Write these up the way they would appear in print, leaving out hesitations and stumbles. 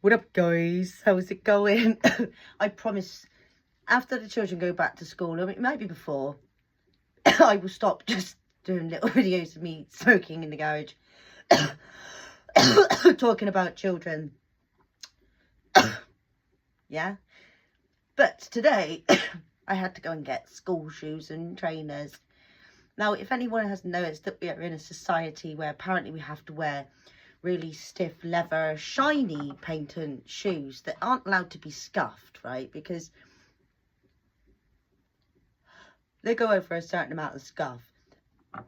What up, guys? How's it going? I promise, after the children go back to school, I mean, it might be before, I will stop just doing little videos of me smoking in the garage, talking about children. Yeah? But today, I had to go and get school shoes and trainers. Now, if anyone hasn't noticed that we are in a society where apparently we have to wear really stiff leather, shiny patent shoes that aren't allowed to be scuffed, right? Because they go over a certain amount of scuff.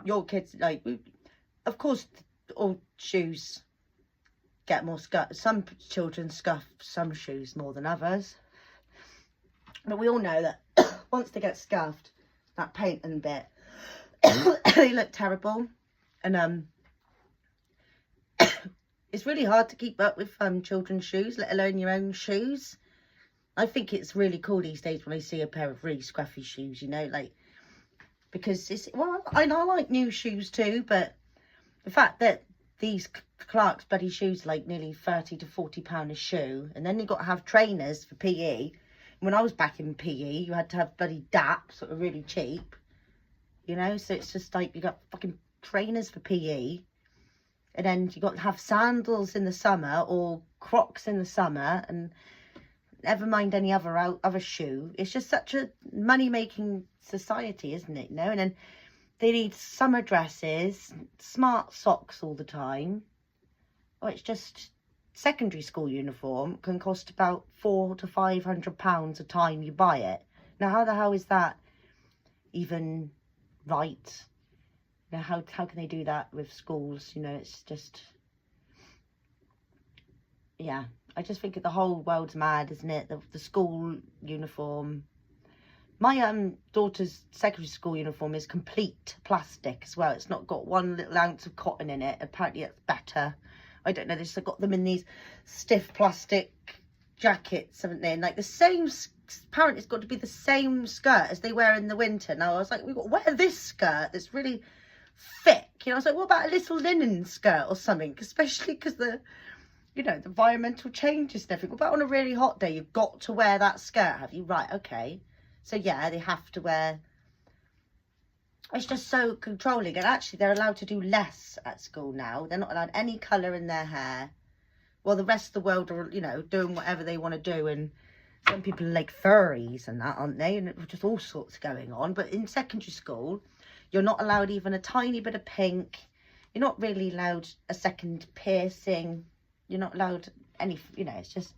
Your kids, like, of course, all shoes get more scuff. Some children scuff some shoes more than others. But we all know that once they get scuffed, that patent bit, they look terrible. And it's really hard to keep up with children's shoes, let alone your own shoes. I think it's really cool these days when I see a pair of really scruffy shoes, you know, like, because it's, well, I like new shoes too, but the fact that these Clark's bloody shoes are like nearly £30 to £40 a shoe, and then you've got to have trainers for PE. When I was back in PE, you had to have bloody DAPs that were really cheap, you know, so it's just like you got fucking trainers for PE. And then you got to have sandals in the summer or Crocs in the summer, and never mind any other shoe. It's just such a money-making society, isn't it? You know, and then they need summer dresses, smart socks all the time. Or it's just secondary school uniform can cost about £400 to £500 a time you buy it. Now, how the hell is that even right? You know, how can they do that with schools? You know, it's just, yeah. I just think the whole world's mad, isn't it? The school uniform. My daughter's secondary school uniform is complete plastic as well. It's not got one little ounce of cotton in it. Apparently it's better. I don't know. They've just got them in these stiff plastic jackets, haven't they? And like the same, apparently it's got to be the same skirt as they wear in the winter. Now I was like, we've got to wear this skirt that's really thick, you know. I was like, what about a little linen skirt or something, especially because the, you know, the environmental changes and everything. What about on a really hot day, you've got to wear that skirt, have you? Right, okay, so yeah, they have to wear. It's just so controlling. And actually they're allowed to do less at school now. They're not allowed any colour in their hair. Well, the rest of the world are, you know, doing whatever they want to do, and some people are like furries and that, aren't they? And it's just all sorts going on. But in secondary school, you're not allowed even a tiny bit of pink. You're not really allowed a second piercing. You're not allowed any, you know, it's just,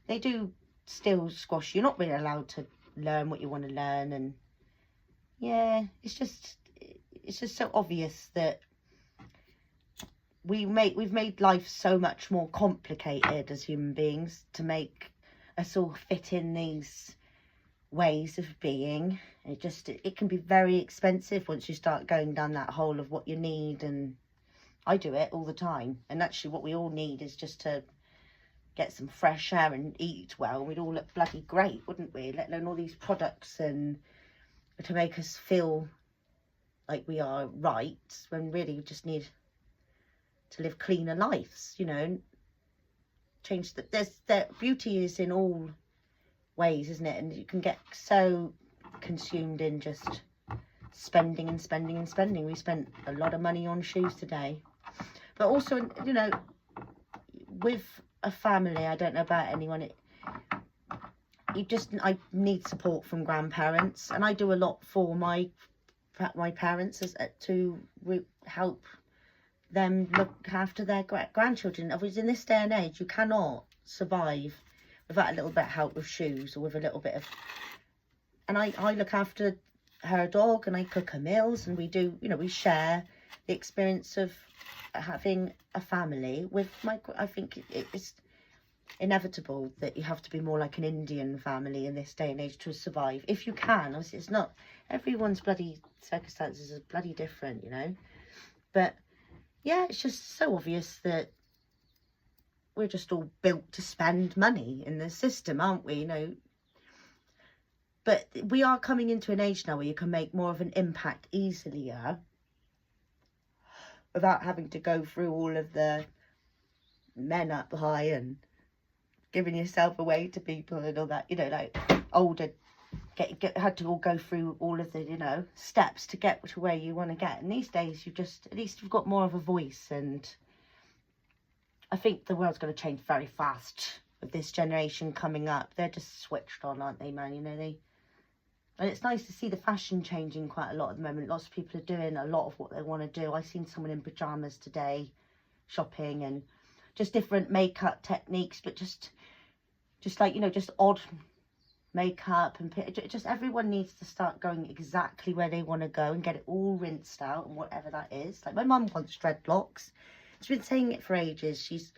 they do still squash. You're not really allowed to learn what you want to learn. And yeah, it's just so obvious that we've made life so much more complicated as human beings to make us all fit in these ways of being. It can be very expensive once you start going down that hole of what you need, and I do it all the time. And actually what we all need is just to get some fresh air and eat well. We'd all look bloody great, wouldn't we? Let alone all these products and to make us feel like we are right, when really we just need to live cleaner lives, you know. Change the beauty is in all ways, isn't it? And you can get so consumed in just spending and spending and spending. We spent a lot of money on shoes today, but also, you know, with a family, I don't know about anyone, I need support from grandparents, and I do a lot for my parents to help them look after their grandchildren. Obviously, in this day and age, you cannot survive without a little bit of help with shoes, or with a little bit of, and I look after her dog, and I cook her meals, and we do, you know, we share the experience of having a family with I think it's inevitable that you have to be more like an Indian family in this day and age to survive, if you can. Obviously, it's not, everyone's bloody circumstances are bloody different, you know. But yeah, it's just so obvious that we're just all built to spend money in the system, aren't we? You know, but we are coming into an age now where you can make more of an impact easier without having to go through all of the men up high and giving yourself away to people and all that, you know, like older, had to all go through all of the, you know, steps to get to where you want to get. And these days, you just, at least you've got more of a voice. And I think the world's going to change very fast with this generation coming up. They're just switched on, aren't they, man? You know, and it's nice to see the fashion changing quite a lot at the moment. Lots of people are doing a lot of what they want to do. I seen someone in pyjamas today shopping, and just different makeup techniques, but just like, you know, just odd makeup, and just everyone needs to start going exactly where they want to go and get it all rinsed out, and whatever that is. Like my mum wants dreadlocks. She's been saying it for ages. She's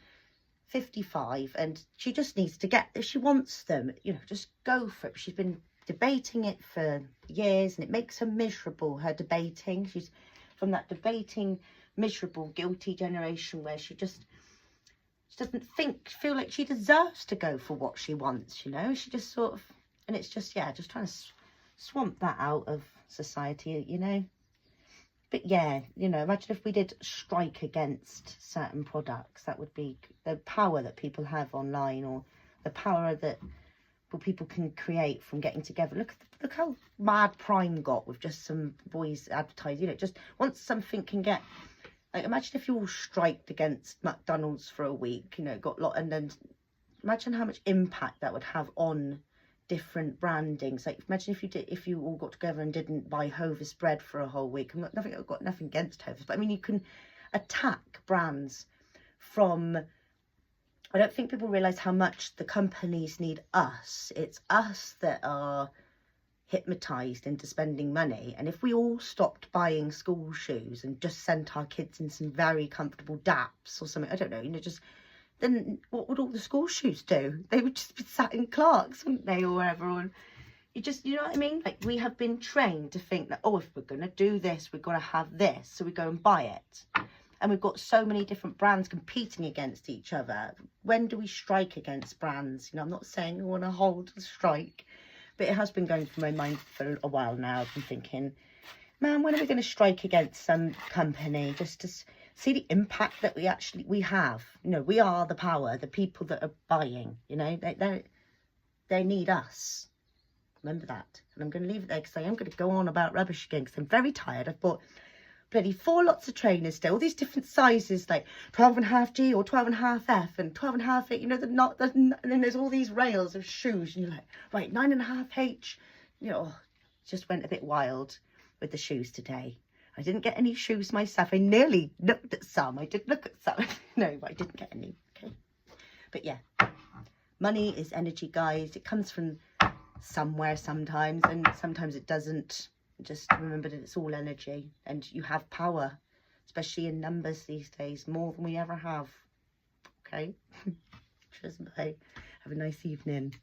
55 and she just needs to get, if she wants them, you know, just go for it. She's been debating it for years and it makes her miserable, her debating. She's from that debating, miserable, guilty generation where she doesn't feel like she deserves to go for what she wants, you know. She just sort of, and it's just, yeah, just trying to swamp that out of society, you know. But yeah, you know, imagine if we did strike against certain products. That would be the power that people have online, or the power that people can create from getting together. Look how mad Prime got with just some boys advertising. You know, just once something can get, like, imagine if you all striked against McDonald's for a week. You know, and then imagine how much impact that would have on different brandings. Like, imagine if you all got together and didn't buy Hovis bread for a whole week. I've got nothing against Hovis, but I mean, you can attack brands from, I don't think people realise how much the companies need us. It's us that are hypnotised into spending money. And if we all stopped buying school shoes and just sent our kids in some very comfortable DAPs or something, I don't know, you know, just, then what would all the school shoes do? They would just be sat in Clark's, wouldn't they, or wherever. And you know what I mean? Like, we have been trained to think that, oh, if we're going to do this, we've got to have this, so we go and buy it. And we've got so many different brands competing against each other. When do we strike against brands? You know, I'm not saying I want to hold a strike, but it has been going through my mind for a while now. I've been thinking, man, when are we going to strike against some company just to see the impact that we have? You know, we are the power, the people that are buying, you know, they need us. Remember that. And I'm going to leave it there because I am going to go on about rubbish again because I'm very tired. I've bought bloody 4 lots of trainers still, all these different sizes, like 12.5 G or 12.5 F and 12.5 H, you know, and then there's all these rails of shoes and you're like, right, 9.5 H, you know. Just went a bit wild with the shoes today. I didn't get any shoes myself. I nearly looked at some. I did look at some. No, but I didn't get any. Okay. But yeah, money is energy, guys. It comes from somewhere sometimes, and sometimes it doesn't. Just remember that it's all energy, and you have power, especially in numbers these days, more than we ever have. Okay. Cheers, bye. Have a nice evening.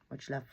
Much love.